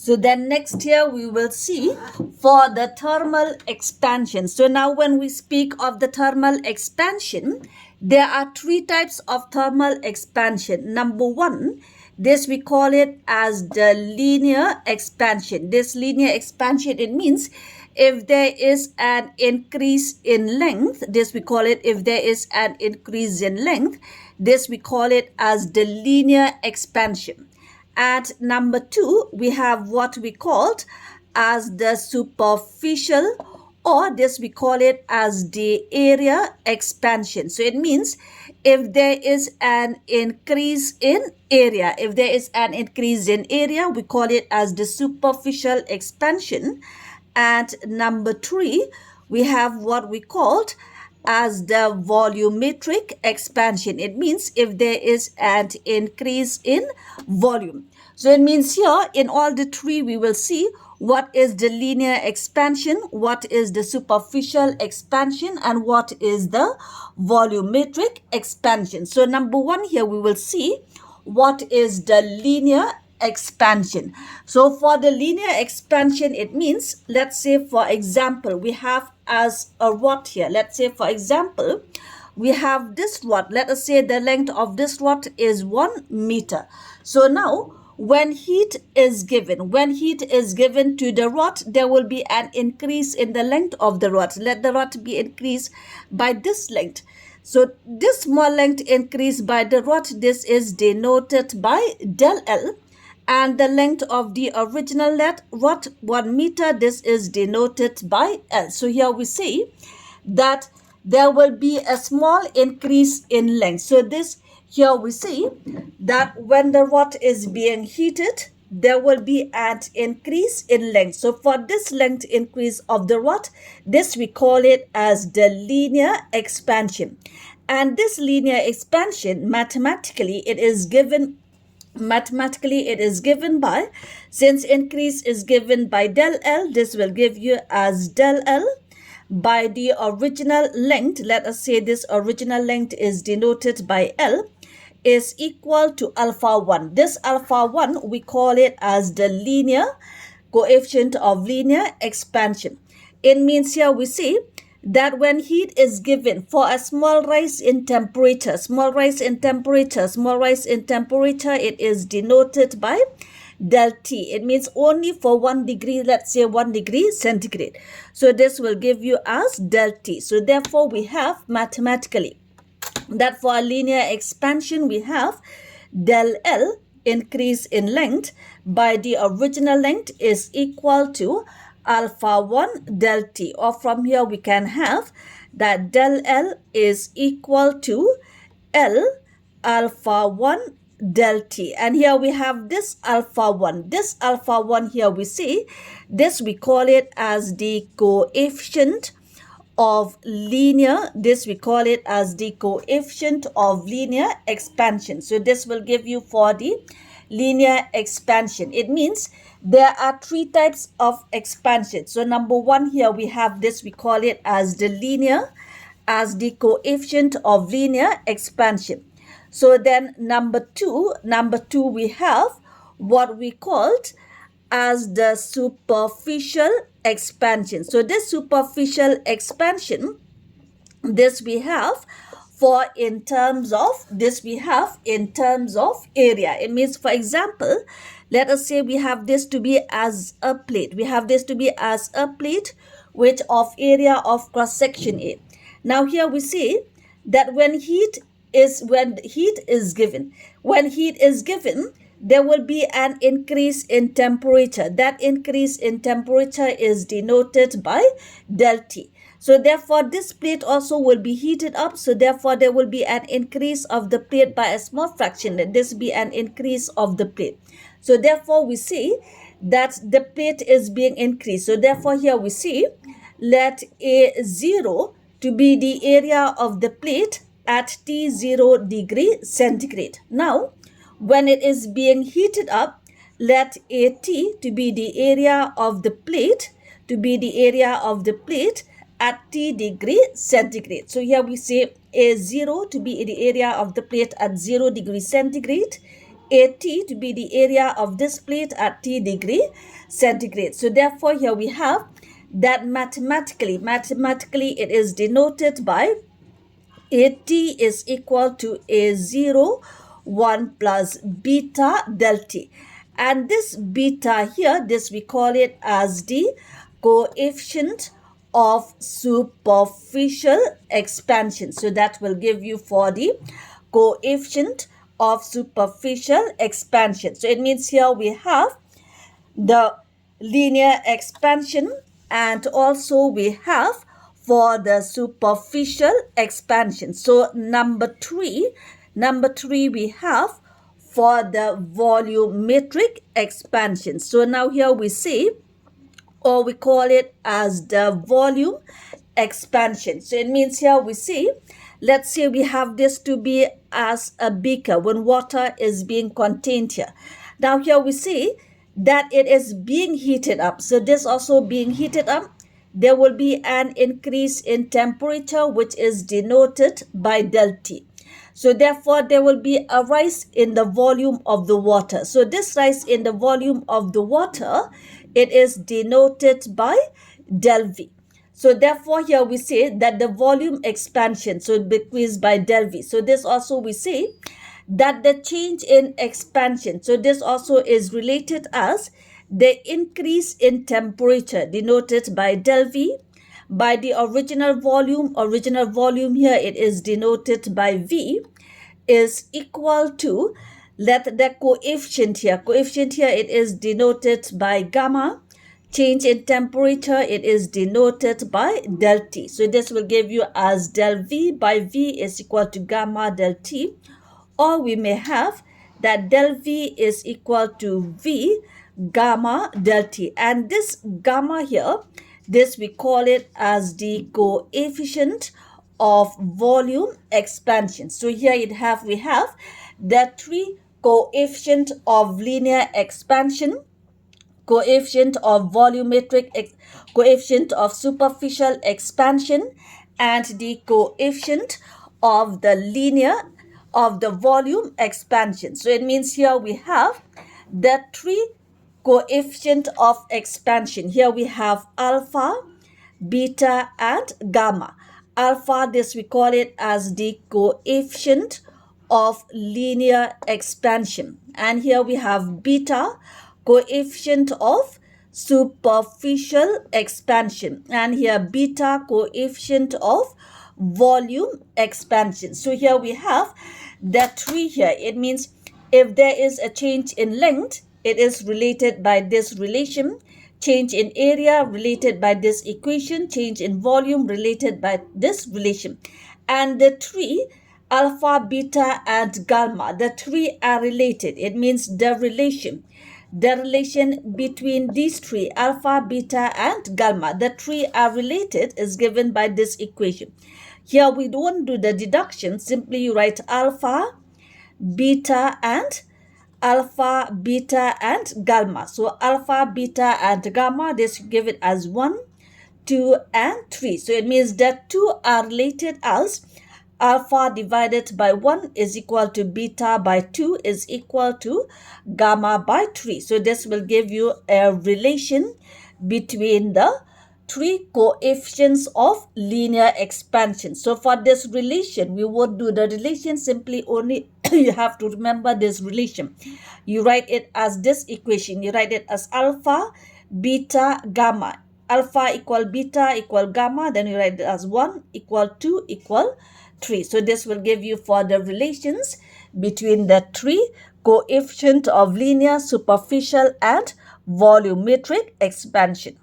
So then next here we will see for the thermal expansion. So now when we speak of the thermal expansion, there are three types of thermal expansion. Number one, this we call it as the linear expansion. This linear expansion, it means if there is an increase in length, this we call it, if there is an increase in length, this we call it as the linear expansion. At number two, we have what we called as the superficial, or this we call it as the area expansion. So it means if there is an increase in area, if there is an increase in area, we call it as the superficial expansion. At number three, we have what we called as the volumetric expansion. It means if there is an increase in volume. So it means here in all the three we will see what is the linear expansion, what is the superficial expansion, and what is the volumetric expansion. So number one here we will see what is the linear expansion. So for the linear expansion, it means, let's say for example, we have as a rod here. Let's say for example, we have this rod. Let us say the length of this rod is 1 meter. So now when heat is given to the rod, there will be an increase in the length of the rod. Let the rod be increased by this length. So this small length increase by the rod, this is denoted by del L. And the length of the original rod, 1 meter, this is denoted by L. So here we see that there will be a small increase in length. So this here we see that when the rod is being heated, there will be an increase in length. So for this length increase of the rod, this we call it as the linear expansion. And this linear expansion, mathematically, it is given by, since increase is given by del L, this will give you as del L by the original length. Let us say this original length is denoted by L, is equal to alpha 1. This alpha 1, we call it as the linear coefficient of linear expansion. It means here we see that when heat is given for a small rise in temperature, it is denoted by del T. It means only for 1 degree, let's say 1 degree centigrade. So this will give you as del T. So therefore we have mathematically that for a linear expansion we have del L, increase in length by the original length, is equal to alpha 1 del T. Or from here we can have that del L is equal to L alpha 1 del T. And here we have this alpha 1. This alpha 1 here we see, this we call it as the coefficient of linear, this we call it as the coefficient of linear expansion. So this will give you for the linear expansion. It means there are three types of expansion. So number one here we have this, we call it as the linear, as the coefficient of linear expansion. So then number two we have what we called as the superficial expansion. So this superficial expansion, this we have for in terms of area. It means, for example, let us say we have this to be as a plate. Which of area of cross section A. Now here we see that when heat is given, there will be an increase in temperature. That increase in temperature is denoted by del T. So therefore this plate also will be heated up. So therefore there will be an increase of the plate by a small fraction. Let this be an increase of the plate. So therefore we see that the plate is being increased. So therefore here we see, let A0 to be the area of the plate at T0 degree centigrade. Now when it is being heated up, let AT to be the area of the plate, at T degree centigrade. So here we say A0 to be the area of the plate at 0 degree centigrade, AT to be the area of this plate at T degree centigrade. So therefore here we have that mathematically it is denoted by AT is equal to A0 1 plus beta del T. And this beta here, this we call it as the coefficient of superficial expansion. So that will give you for the coefficient of superficial expansion. So it means here we have the linear expansion and also we have for the superficial expansion. So number three we have for the volumetric expansion. So now here we see, or we call it as the volume expansion. So it means here we see, let's say we have this to be as a beaker when water is being contained here. Now here we see that it is being heated up. So this also being heated up, there will be an increase in temperature which is denoted by del T. So therefore, there will be a rise in the volume of the water. So this rise in the volume of the water, it is denoted by del V. So therefore, here we say that the volume expansion, so it decreased by del V. So this also we say that the change in expansion, so this also is related as the increase in temperature denoted by del V. By the original volume here it is denoted by V is equal to, let the coefficient here it is denoted by gamma. Change in temperature, it is denoted by del T. So this will give you as del V by V is equal to gamma del T. Or we may have that del V is equal to V gamma del T. And this gamma here, this we call it as the coefficient of volume expansion. So here we have the three coefficient of linear expansion, coefficient of volumetric, coefficient of superficial expansion, and the coefficient of the volume expansion. So it means here we have the three coefficient of expansion. Here we have alpha, beta, and gamma. Alpha, this we call it as the coefficient of linear expansion. And here we have beta, coefficient of superficial expansion. And here beta, coefficient of volume expansion. So here we have the three here. It means if there is a change in length, it is related by this relation. Change in area related by this equation. Change in volume related by this relation. And the three, alpha, beta, and gamma, the three are related. It means the relation between these three, alpha, beta, and gamma, the three are related, is given by this equation. Here we don't do the deduction. Simply you write alpha, beta, and gamma. So alpha, beta, and gamma, this you give it as 1, 2, and 3. So it means that 2 are related as alpha divided by 1 is equal to beta by 2 is equal to gamma by 3. So this will give you a relation between the three coefficients of linear expansion. So for this relation, we won't do the relation, simply only you have to remember this relation. You write it as this equation. You write it as alpha, beta, gamma. Alpha equal beta equal gamma. Then you write it as 1 equal 2 equal 3. So this will give you for the relations between the three coefficient of linear, superficial, and volumetric expansion.